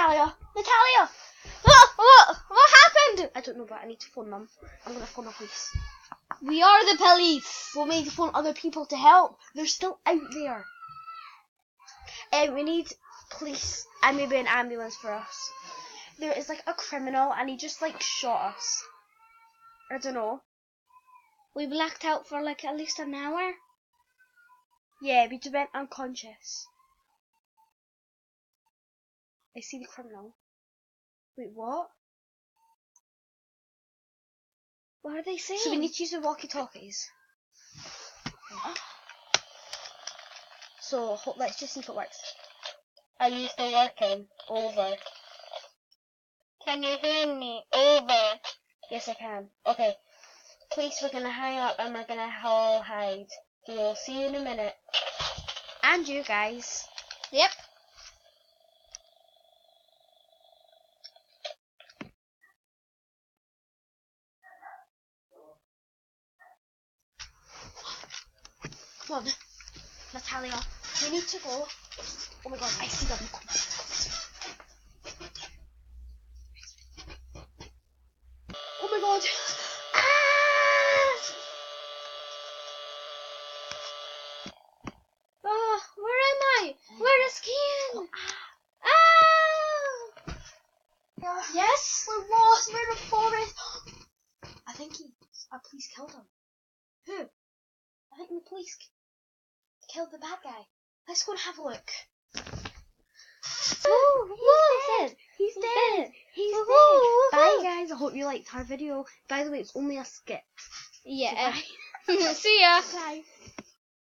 Natalia! Natalia! What happened? I don't know, but I need to phone them. I'm gonna phone the police. We are the police. We'll need to phone other people to help. They're still out there. We need police and maybe an ambulance for us. There is like a criminal and he just like shot us. I don't know. We blacked out for like at least an hour. Yeah, we just went unconscious. I see the criminal. Wait, what? What are they saying? So we need to use the walkie-talkies. So let's just see if it works. Are you still working? Over. Can you hear me? Over. Yes, I can. Okay. Police, we're gonna hang up and we're gonna all hide. We'll see you in a minute. And you guys. Yep. Come on, Natalia. We need to go. Oh my god, I see them. Oh my god. Oh, where am I? Where is Kian? Yes, we're lost. We're in the forest. I think a police killed him. Who? I think the police killed the bad guy. Let's go and have a look. He's dead. He's dead. Bye guys. I hope you liked our video. By the way, it's only a skit. Yeah. So bye. See ya. Bye.